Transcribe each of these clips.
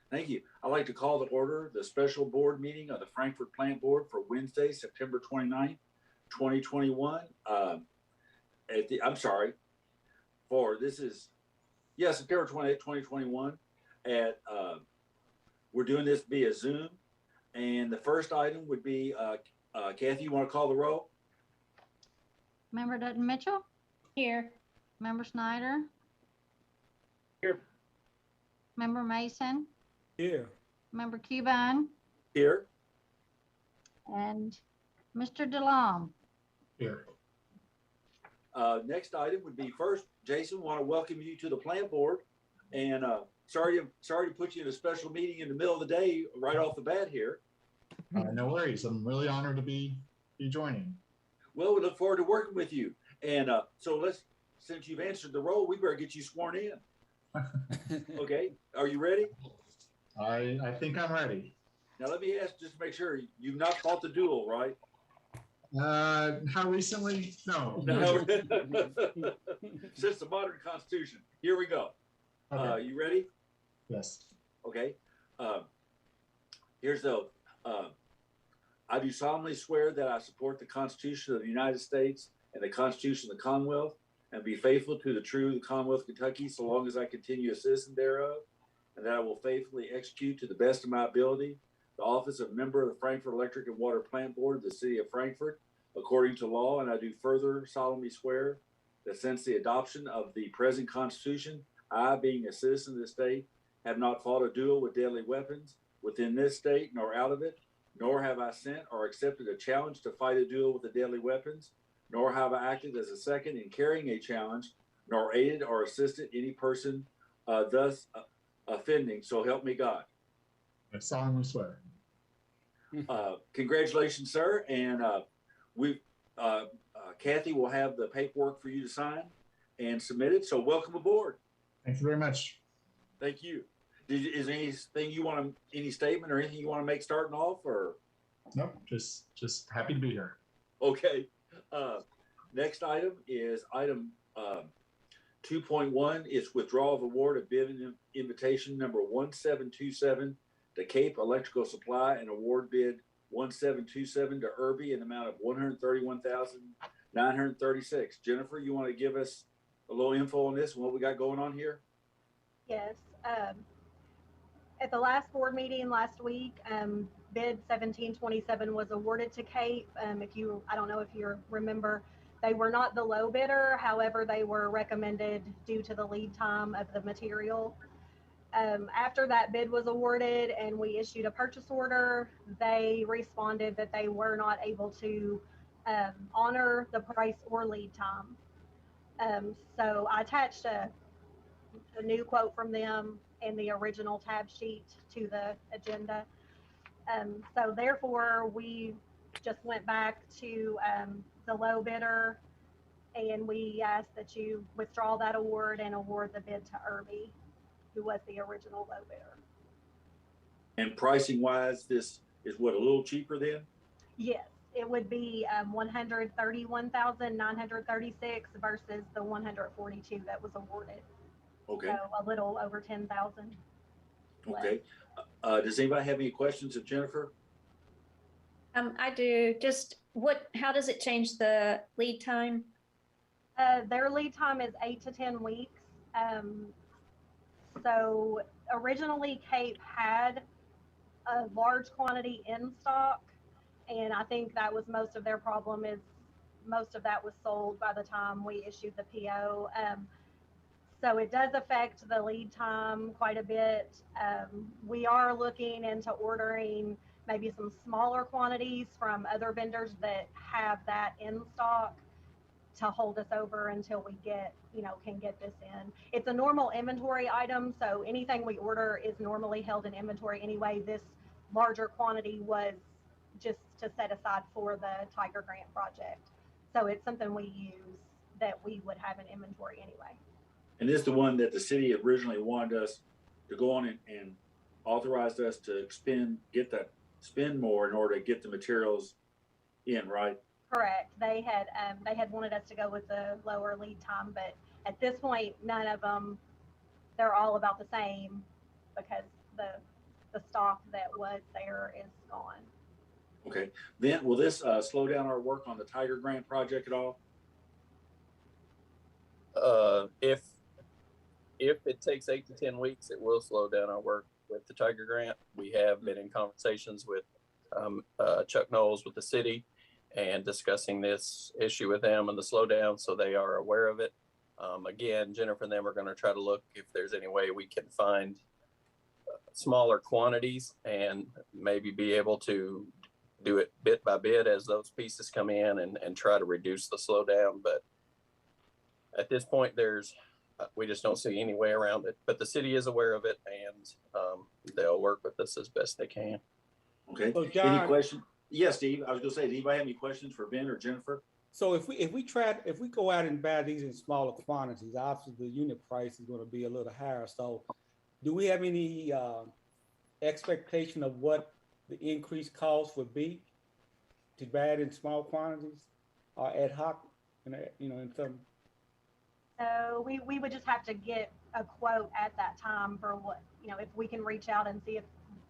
Thank you. I'd like to call to order the special board meeting of the Frankfurt Plant Board for Wednesday, September 29th, 2021. September 28th, 2021. We're doing this via Zoom. And the first item would be, Kathy, you want to call the roll? Member Dutton Mitchell? Here. Member Snyder? Here. Member Mason? Here. Member Cuban? Here. And Mr. DeLong? Here. Next item would be first, Jason, want to welcome you to the plant board. And sorry to put you in a special meeting in the middle of the day right off the bat here. No worries. I'm really honored to be joining. Well, we look forward to working with you. And since you've answered the role, we better get you sworn in. Okay, are you ready? I think I'm ready. Now let me ask, just to make sure, you've not fought the duel, right? How recently? No. No. Since the modern Constitution. Here we go. Okay. You ready? Yes. Okay. Here's the oath. I do solemnly swear that I support the Constitution of the United States and the Constitution of the Commonwealth, and be faithful to the Commonwealth of Kentucky so long as I continue a citizen thereof, and that I will faithfully execute to the best of my ability the office of member of the Frankfurt Electric and Water Plant Board of the City of Frankfurt, according to law. And I do further solemnly swear that since the adoption of the present Constitution, I, being a citizen of the state, have not fought a duel with deadly weapons within this state nor out of it, nor have I sent or accepted a challenge to fight a duel with the deadly weapons, nor have I acted as a second in carrying a challenge, nor aided or assisted any person thus offending. So help me God. I solemnly swear. Congratulations, sir. And Kathy will have the paperwork for you to sign and submit it. So welcome aboard. Thank you very much. Thank you. Is there anything you want to, any statement or anything you want to make starting off, or? Nope, just happy to be here. Okay. Next item is item 2.1. It's withdrawal of award of bid invitation number 1727 to Cape Electrical Supply and award bid 1727 to Irby in the amount of $131,936. Jennifer, you want to give us a little info on this and what we got going on here? Yes. At the last board meeting last week, bid 1727 was awarded to Cape. I don't know if you remember, they were not the low bidder. However, they were recommended due to the lead time of the material. After that bid was awarded and we issued a purchase order, they responded that they were not able to honor the price or lead time. So I attached a new quote from them and the original tab sheet to the agenda. So therefore, we just went back to the low bidder and we asked that you withdraw that award and award the bid to Irby, who was the original low bidder. And pricing wise, this is what, a little cheaper then? Yes, it would be 131,936 versus the 142 that was awarded. Okay. So a little over 10,000. Okay. Does anybody have any questions of Jennifer? I do. Just how does it change the lead time? Their lead time is 8 to 10 weeks. So originally Cape had a large quantity in stock, and I think that was most of their problem, is most of that was sold by the time we issued the PO. So it does affect the lead time quite a bit. We are looking into ordering maybe some smaller quantities from other vendors that have that in stock to hold us over until we can get this in. It's a normal inventory item, so anything we order is normally held in inventory anyway. This larger quantity was just to set aside for the Tiger Grant project. So it's something we use that we would have in inventory anyway. And this is the one that the city originally wanted us to go on and authorized us to spend more in order to get the materials in, right? Correct. They had wanted us to go with the lower lead time, but at this point, none of them, they're all about the same because the stock that was there is gone. Okay. Then will this slow down our work on the Tiger Grant project at all? If it takes 8 to 10 weeks, it will slow down our work with the Tiger Grant. We have been in conversations with Chuck Knowles with the city and discussing this issue with them and the slowdown, so they are aware of it. Again, Jennifer and them are going to try to look if there's any way we can find smaller quantities and maybe be able to do it bit by bit as those pieces come in and try to reduce the slowdown. But at this point, we just don't see any way around it. But the city is aware of it, and they'll work with us as best they can. Okay. So John, any question? Yes, Steve. I was going to say, does anybody have any questions for Ben or Jennifer? so if we go out and buy these in smaller quantities, obviously the unit price is going to be a little higher. So, do we have any expectation of what the increased cost would be to buy it in small quantities or ad hoc, in some? So we would just have to get a quote at that time for what, if we can reach out and see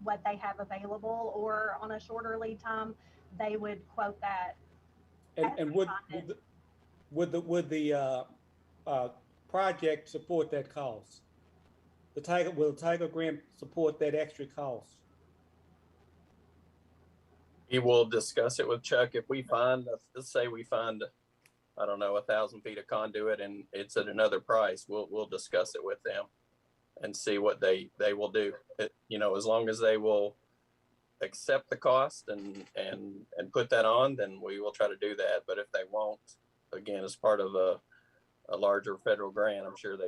what they have available, or on a shorter lead time, they would quote that. And would the project support that cost? Will the Tiger Grant support that extra cost? We will discuss it with Chuck. If we find, let's say we find, I don't know, 1,000 feet of conduit and it's at another price, we'll discuss it with them and see what they will do. As long as they will accept the cost and put that on, then we will try to do that. But if they won't, again, as part of a larger federal grant, I'm sure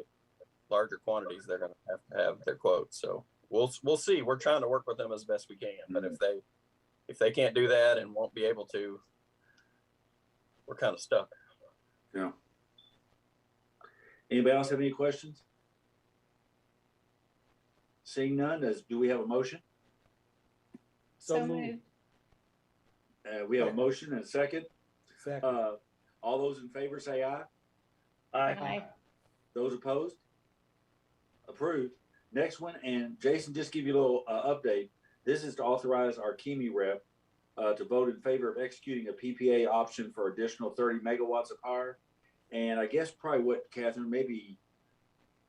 larger quantities, they're going to have their quotes. So we'll see. We're trying to work with them as best we can. But if they can't do that and won't be able to, we're kind of stuck. Yeah. Anybody else have any questions? Seeing none, do we have a motion? So moved. We have a motion and a second. Second. All those in favor say aye. Aye. Those opposed? Approved. Next one, and Jason, just give you a little update. This is to authorize our KEMI rep to vote in favor of executing a PPA option for additional 30 megawatts of power. And I guess probably what, Catherine, maybe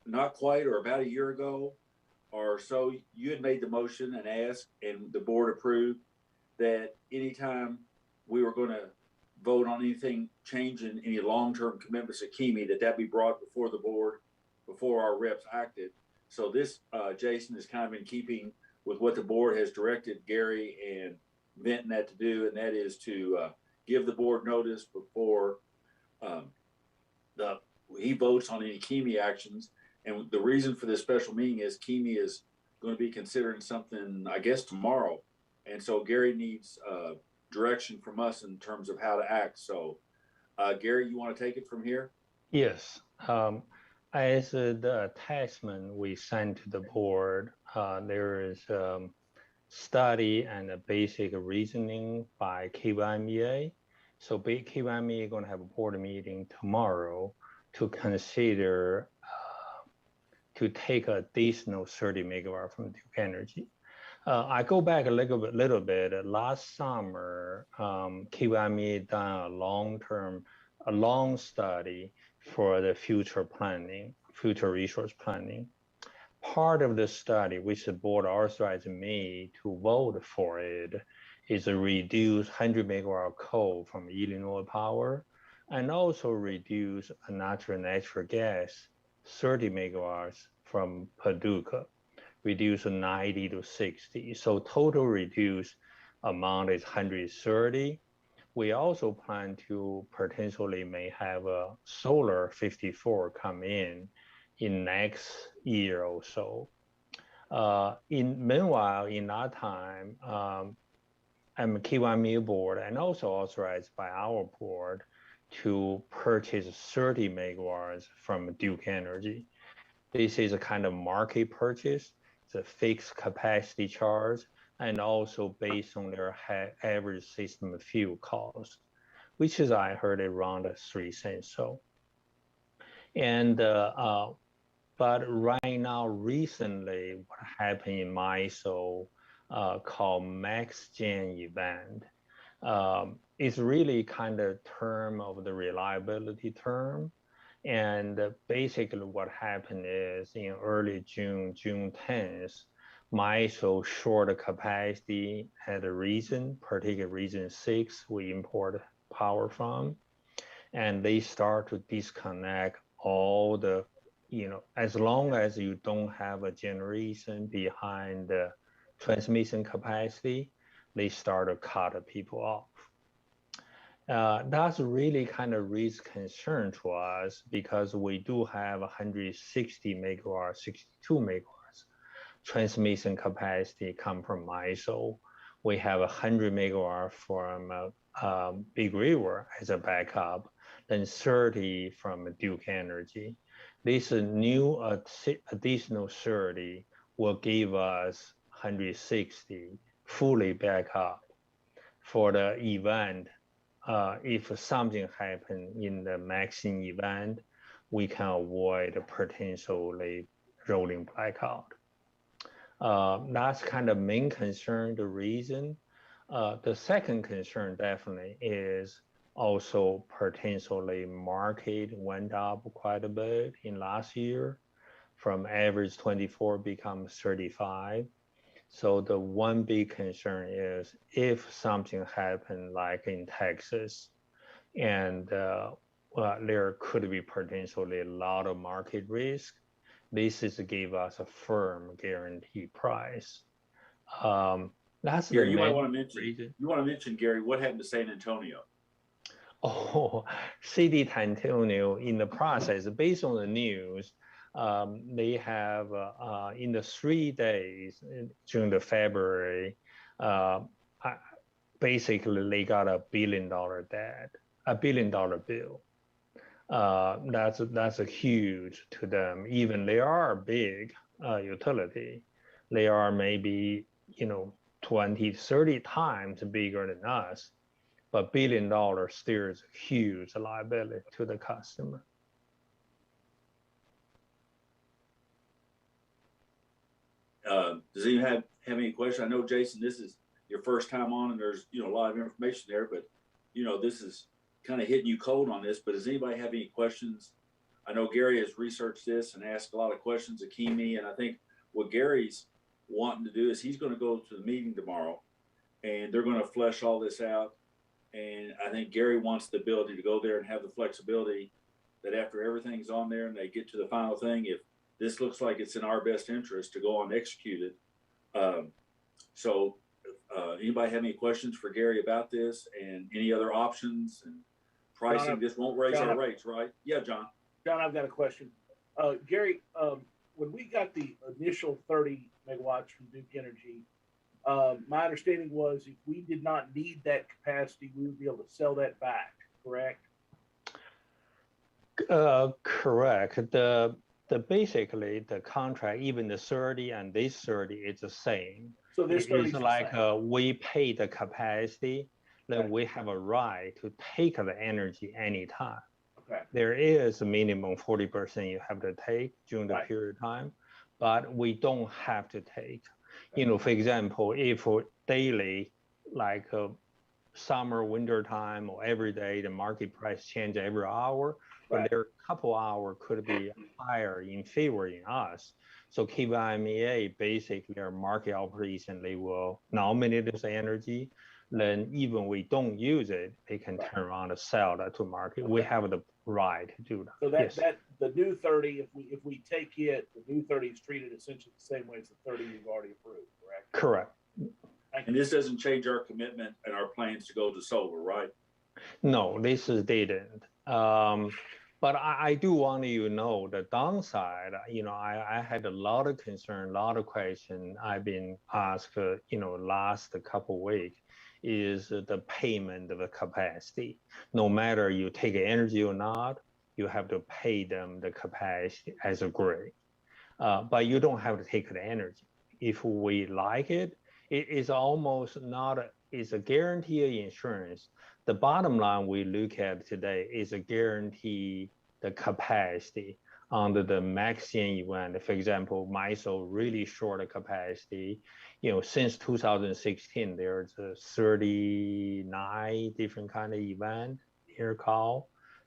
not quite or about a year ago, are so you had made the motion and asked, and the board approved that anytime we were going to vote on anything changing any long-term commitments at KEMI, that be brought before the board before our reps acted. So this, Jason, is kind of in keeping with what the board has directed Gary and Vinton that to do, and that is to give the board notice before he votes on any KEMI actions. And the reason for this special meeting is KEMI is going to be considering something, I guess, tomorrow. And so Gary needs direction from us in terms of how to act. So Gary, you want to take it from here? Yes. As the attachment we sent to the board, there is study and a basic reasoning by KYMEA. So KYMEA is going to have a board meeting tomorrow to consider to take additional 30 megawatt from Duke Energy. I go back a little bit. Last summer, KYMEA done a long study for the future planning, future resource planning. Part of the study, which the board authorized me to vote for it, is to reduce 100 megawatt coal from Illinois Power, and also reduce natural gas 30 megawatts from Paducah, reduce 90 to 60. So total reduced amount is 130. We also plan to potentially may have a solar 54 come in next year or so. Meanwhile, in that time, I'm a KYMEA board and also authorized by our board to purchase 30 megawatts from Duke Energy. This is a kind of market purchase. It's a fixed capacity charge, and also based on their average system fuel cost, which is, I heard, around 3 cents. So, and but right now, recently, what happened in MISO called MaxGen event, is really kind of term of the reliability term. And basically what happened is in early June 10th, MISO short capacity at a region, particular region 6, we import power from, and they start to disconnect all the, as long as you don't have a generation behind the transmission capacity, they start to cut people off. That's really kind of raised concern to us because we do have 160 megawatts, 62 megawatts transmission capacity come from MISO. We have 100 megawatts from Big River as a backup, then 30 from Duke Energy. This new additional 30 will give us 160 fully back up for the event. If something happens in the maxing event, we can avoid potentially rolling blackout. That's kind of main concern, the reason. The second concern definitely is also potentially market went up quite a bit in last year, from average 24 becomes 35. So the one big concern is if something happened like in Texas, and there could be potentially a lot of market risk, this is to give us a firm guaranteed price. That's Gary, the you might main want to mention. reason. You want to mention, Gary, what happened to San Antonio? Oh, City San Antonio in the process, based on the news, they have in the 3 days during the February, basically they got $1 billion debt, $1 billion bill. That's a huge to them. Even they are a big utility. They are maybe 20, 30 times bigger than us, but $1 billion still is a huge liability to the customer. Does anyone have any questions? I know, Jason, this is your first time on, and there's a lot of information there, but this is kind of hitting you cold on this. But does anybody have any questions? I know Gary has researched this and asked a lot of questions of KEMI, and I think what Gary's wanting to do is he's going to go to the meeting tomorrow, and they're going to flesh all this out. And I think Gary wants the ability to go there and have the flexibility that after everything's on there and they get to the final thing, if this looks like it's in our best interest, to go on and execute it. So anybody have any questions for Gary about this and any other options and pricing? John, This won't raise John, our rates, right? Yeah, John. John, I've got a question. Gary, when we got the initial 30 megawatts from Duke Energy, my understanding was if we did not need that capacity, we would be able to sell that back, correct? Correct. The basically the contract, even the 30 and this 30 is the same. So this 30 It's like we pay the capacity, then Okay. we have a right to take the energy anytime. Okay. There is a minimum 40% you have to take during the Right. period of time, but we don't have to take. You know, for example, if daily, like summer, winter time, or every day, the market price change every hour, but Right. there are a couple hour could be higher in favor in us. So KBIMEA basically our market operation, they will nominate this energy. Then even we don't use it, they can turn around and sell that to market. We have the right to do that. So that Yes. that the new 30, if we take it, the new 30 is treated essentially the same way as the 30 you've already approved, correct? Correct. And this doesn't change our commitment and our plans to go to solar, right? No, this is didn't. But I do want you to know the downside. You know, I had a lot of concern, a lot of questions I've been asked. Last couple weeks is the payment of the capacity. No matter you take energy or not, you have to pay them the capacity as a grid. But you don't have to take the energy. If we like it, it is almost not. It's a guarantee of insurance. The bottom line we look at today is a guarantee the capacity under the maximum event. For example, MISO really short capacity. You know, since 2016, there's 39 different kind of event,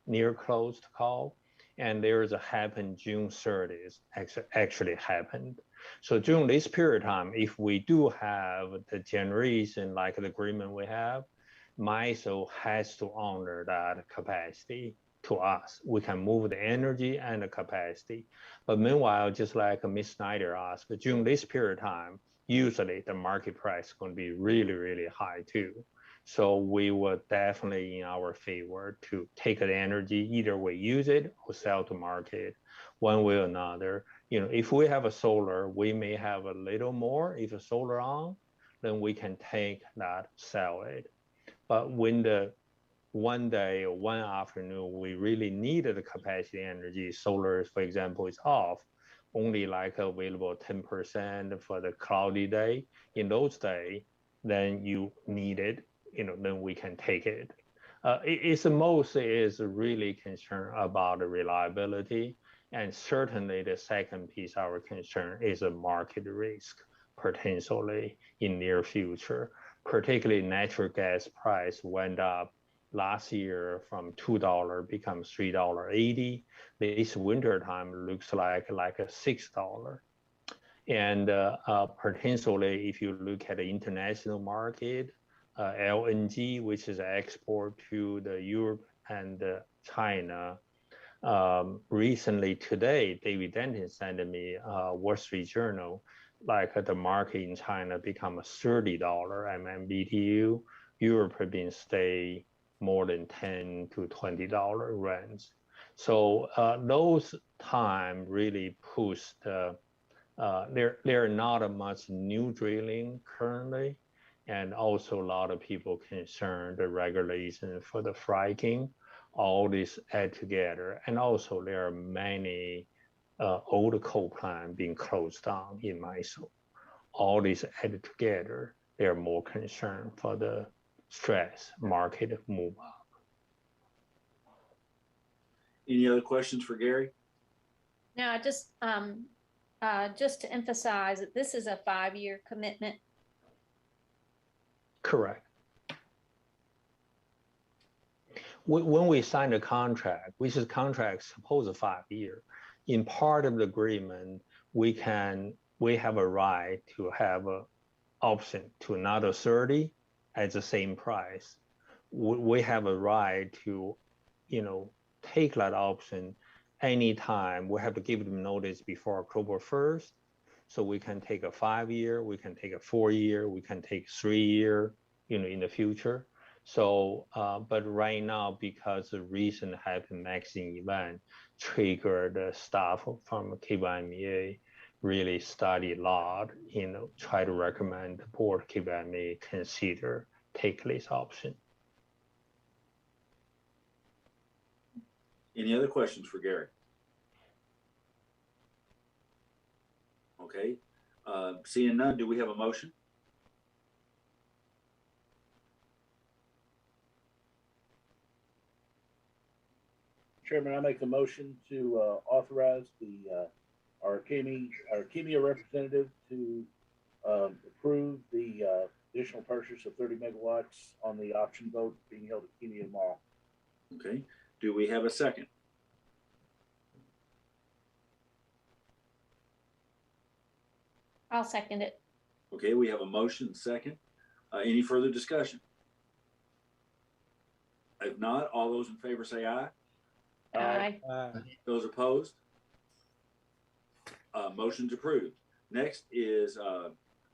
near closed call, and there's a happened June 30th, actually happened. So during this period of time, if we do have the generation like the agreement we have, MISO has to honor that capacity to us. We can move the energy and the capacity. But meanwhile, just like Ms. Snyder asked, during this period of time, usually the market price is going to be really, really high too. So we would definitely in our favor to take the energy, either we use it or sell to market one way or another. You know, if we have a solar, we may have a little more. If a solar on, then we can take that, sell it. But when the one day or one afternoon, we really needed the capacity energy, solar, for example, is off, only like available 10% for the cloudy day. In those days, then you need it, then we can take it. It's mostly is really concerned about the reliability. And certainly the second piece, our concern is a market risk, potentially in near future, particularly natural gas price went up last year from $2 becomes $3.80. This winter time looks like a $6. And potentially, if you look at the international market, LNG, which is export to the Europe and China. Recently today, David Denton sent me Wall Street Journal, like the market in China become a $30 MMBTU. Europe has been stay more than $10 to $20 range. So those time really pushed. There are not much new drilling currently, and also a lot of people concerned the regulation for the fracking. All this add together, and also there are many old coal plants being closed down in MISO. All this added together, they're more concerned for the stress market move up. Any other questions for Gary? Now, just to emphasize that this is a 5-year commitment. Correct. When we sign a contract, which is contract supposed 5 year, in part of the agreement, we we have a right to have an option to another 30 at the same price. We have a right to, take that option anytime. We have to give them notice before October 1st. So we can take a 5-year, we can take a 4-year, we can take 3-year, in the future. So, but right now, because the recent happened maxing event triggered the staff from KBMEA really study a lot, try to recommend the board KBMEA consider take this option. Any other questions for Gary? Okay, seeing none, do we have a motion? Chairman, I make a motion to authorize our Archemia representative to approve the additional purchase of 30 megawatts on the option vote being held at Archemia tomorrow. Okay, do we have a second? I'll second it. Okay, we have a motion second. Any further discussion? If not, all those in favor say aye. Aye. Those opposed? Motion's approved. Next is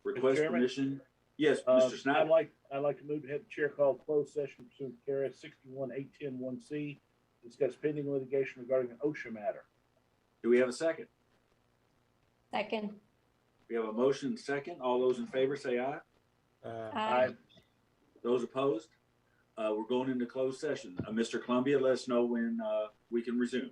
request Chairman? permission. Yes, Mr. Snyder. I'd like to move to have the chair call closed session pursuant to KRS 61810(1)(c), discuss pending litigation regarding an OSHA matter. Do we have a second? Second. We have a motion second. All those in favor say aye. Aye. Those opposed? We're going into closed session. Mr. Columbia, let us know when we can resume.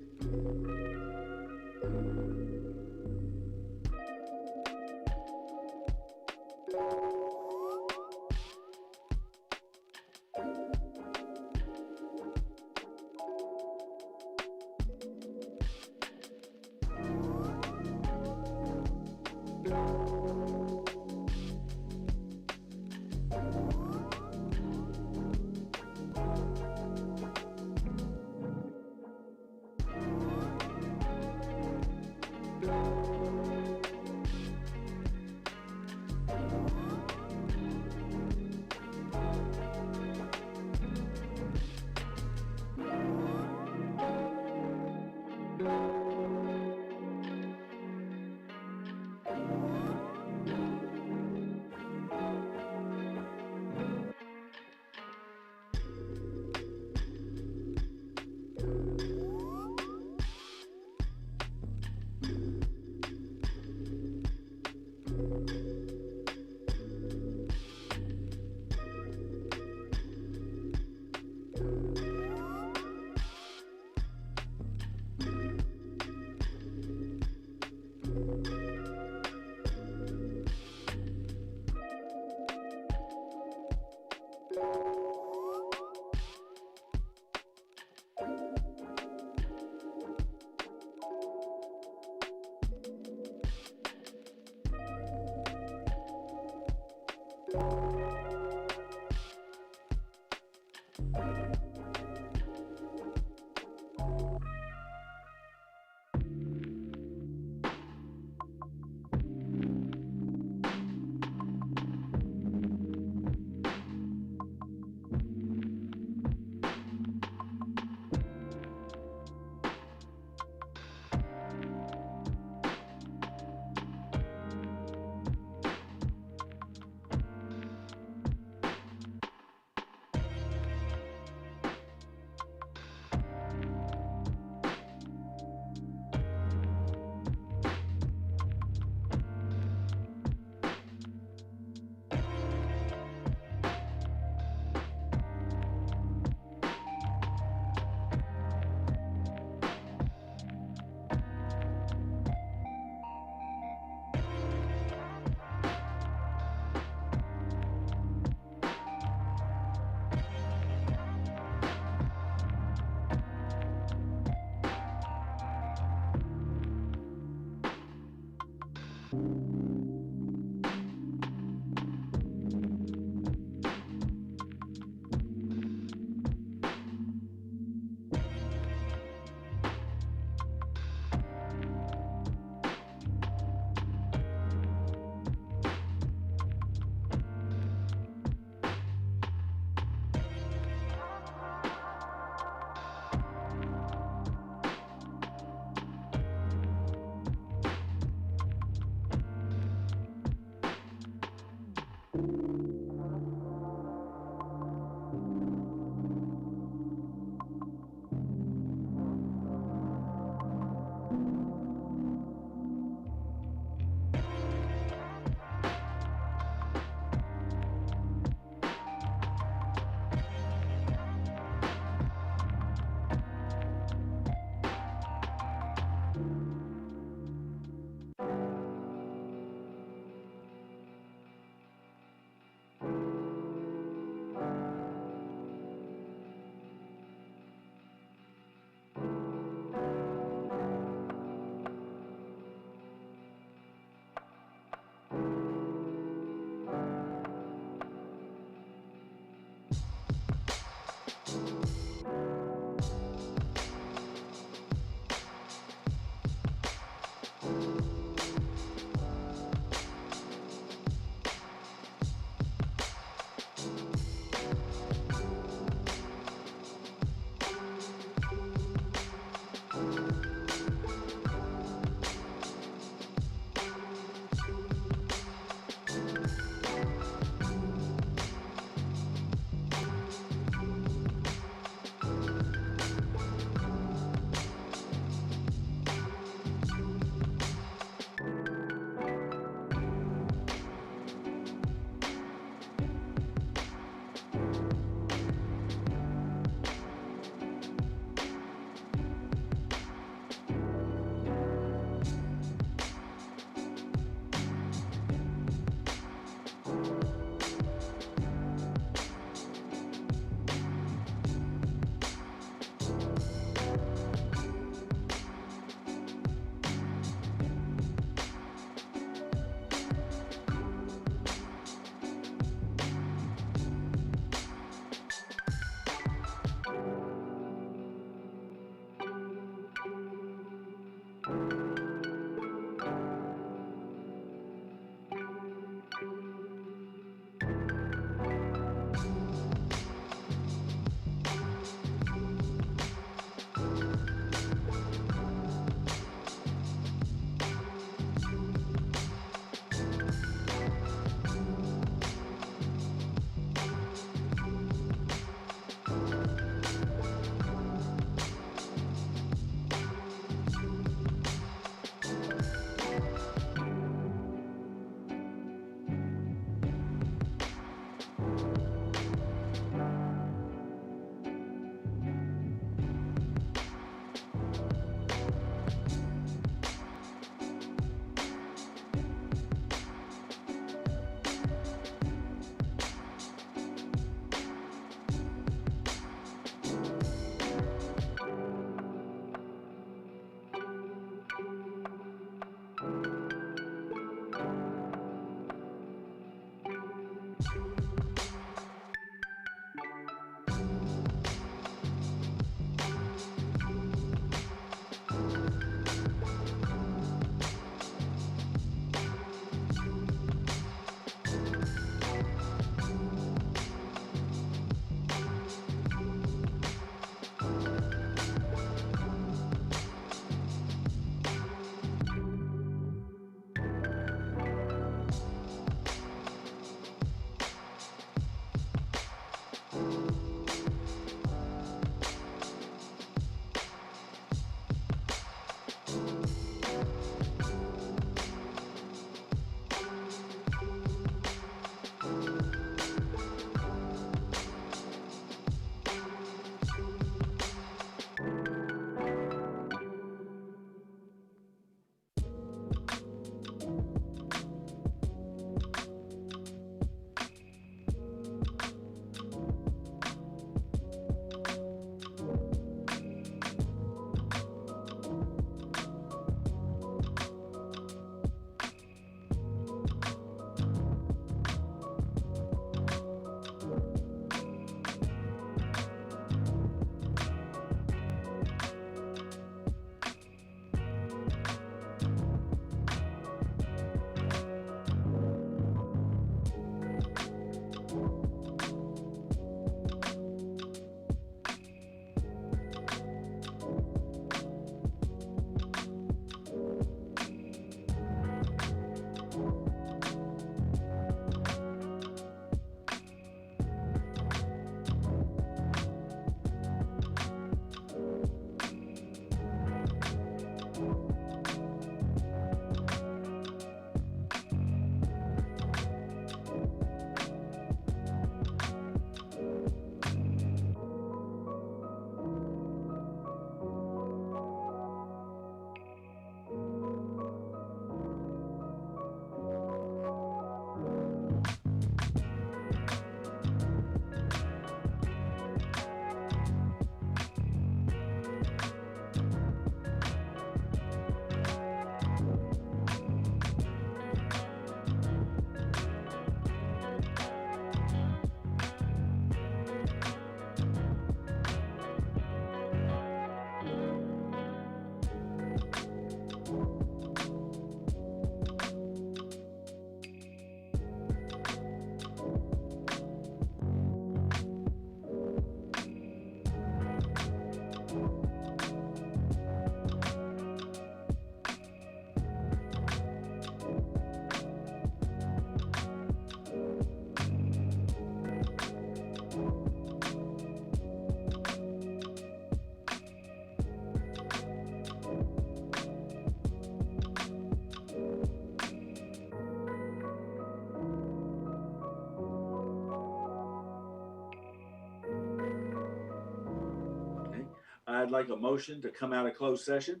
I'd like a motion to come out of closed session.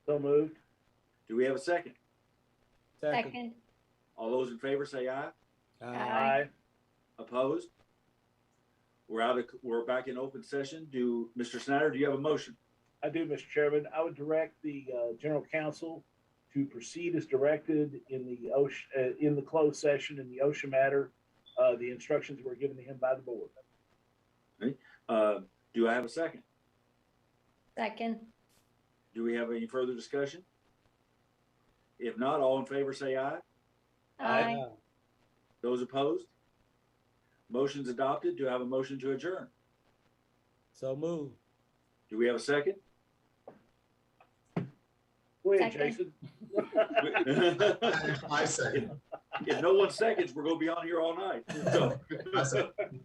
So moved. Do we have a second? Second. All those in favor say aye. Aye. Opposed? We're back in open session. Mr. Snyder, do you have a motion? I do, Mr. Chairman. I would direct the general counsel to proceed as directed in the closed session in the OSHA matter. The instructions were given to him by the board. Okay. Do I have a second? Second. Do we have any further discussion? If not, all in favor say aye. Aye. Those opposed? Motion's adopted. Do I have a motion to adjourn? So move. Do we have a second? Go ahead, Second. Jason. I second. If no one seconds, we're gonna be on here all night. So, I second.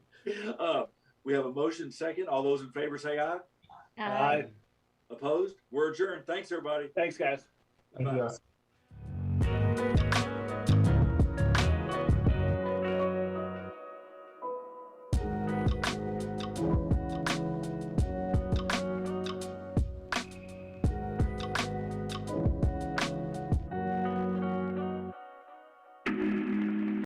we have a motion second. All those in favor say aye. Aye. Opposed? We're adjourned. Thanks, everybody. Thanks, guys. Thank you, guys.